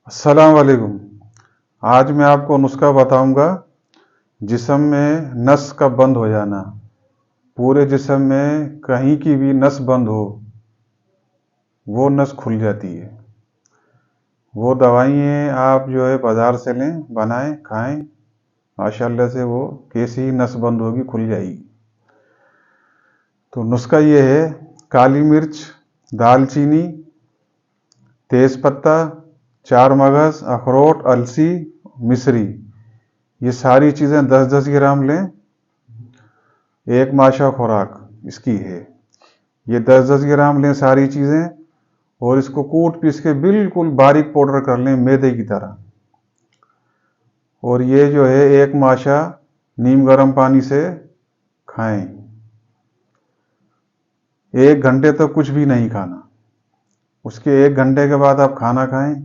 السلام علیکم۔ آج میں آپ کو نسخہ بتاؤں گا جسم میں نس کا بند ہو جانا۔ پورے جسم میں کہیں کی بھی نس بند ہو، وہ نس کھل جاتی ہے۔ وہ دوائیں آپ بازار سے لیں، بنائیں، کھائیں، ماشاءاللہ سے وہ کیسی ہی نس بند ہوگی، کھل جائے گی۔ تو نسخہ یہ ہے: کالی مرچ، دال چینی، تیز پتہ، 4 مغز، اخروٹ، السی، مصری، یہ ساری چیزیں 10-10 گرام لیں۔ ایک ماشا خوراک اس کی ہے۔ یہ 10-10 گرام لیں ساری چیزیں، اور اس کو کوٹ پیس کے بالکل باریک پاؤڈر کر لیں، میدے کی طرح۔ اور یہ ایک ماشا نیم گرم پانی سے کھائیں۔ 1 گھنٹے تک کچھ بھی نہیں کھانا۔ اس کے 1 گھنٹے کے بعد آپ کھانا کھائیں۔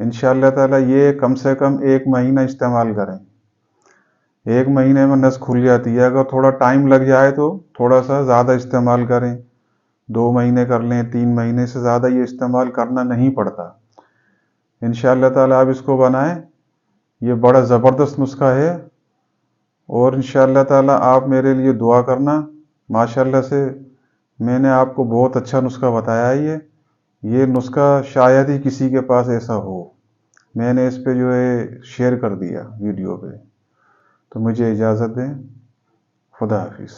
انشاءاللہ تعالیٰ یہ کم سے کم 1 مہینہ استعمال کریں۔ 1 مہینے میں نس کھل جاتی ہے۔ اگر تھوڑا ٹائم لگ جائے تو تھوڑا سا زیادہ استعمال کریں، 2 مہینے کر لیں، 3 مہینے سے زیادہ یہ استعمال کرنا نہیں پڑتا۔ انشاءاللہ تعالیٰ آپ اس کو بنائیں۔ یہ بڑا زبردست نسخہ ہے، اور انشاءاللہ تعالیٰ آپ میرے لیے دعا کرنا۔ ماشاءاللہ سے میں نے آپ کو بہت اچھا نسخہ بتایا ہے۔ یہ نسخہ شاید ہی کسی کے پاس ایسا ہو۔ میں نے اس پہ شیئر کر دیا ویڈیو پہ۔ تو مجھے اجازت دیں۔ خدا حافظ۔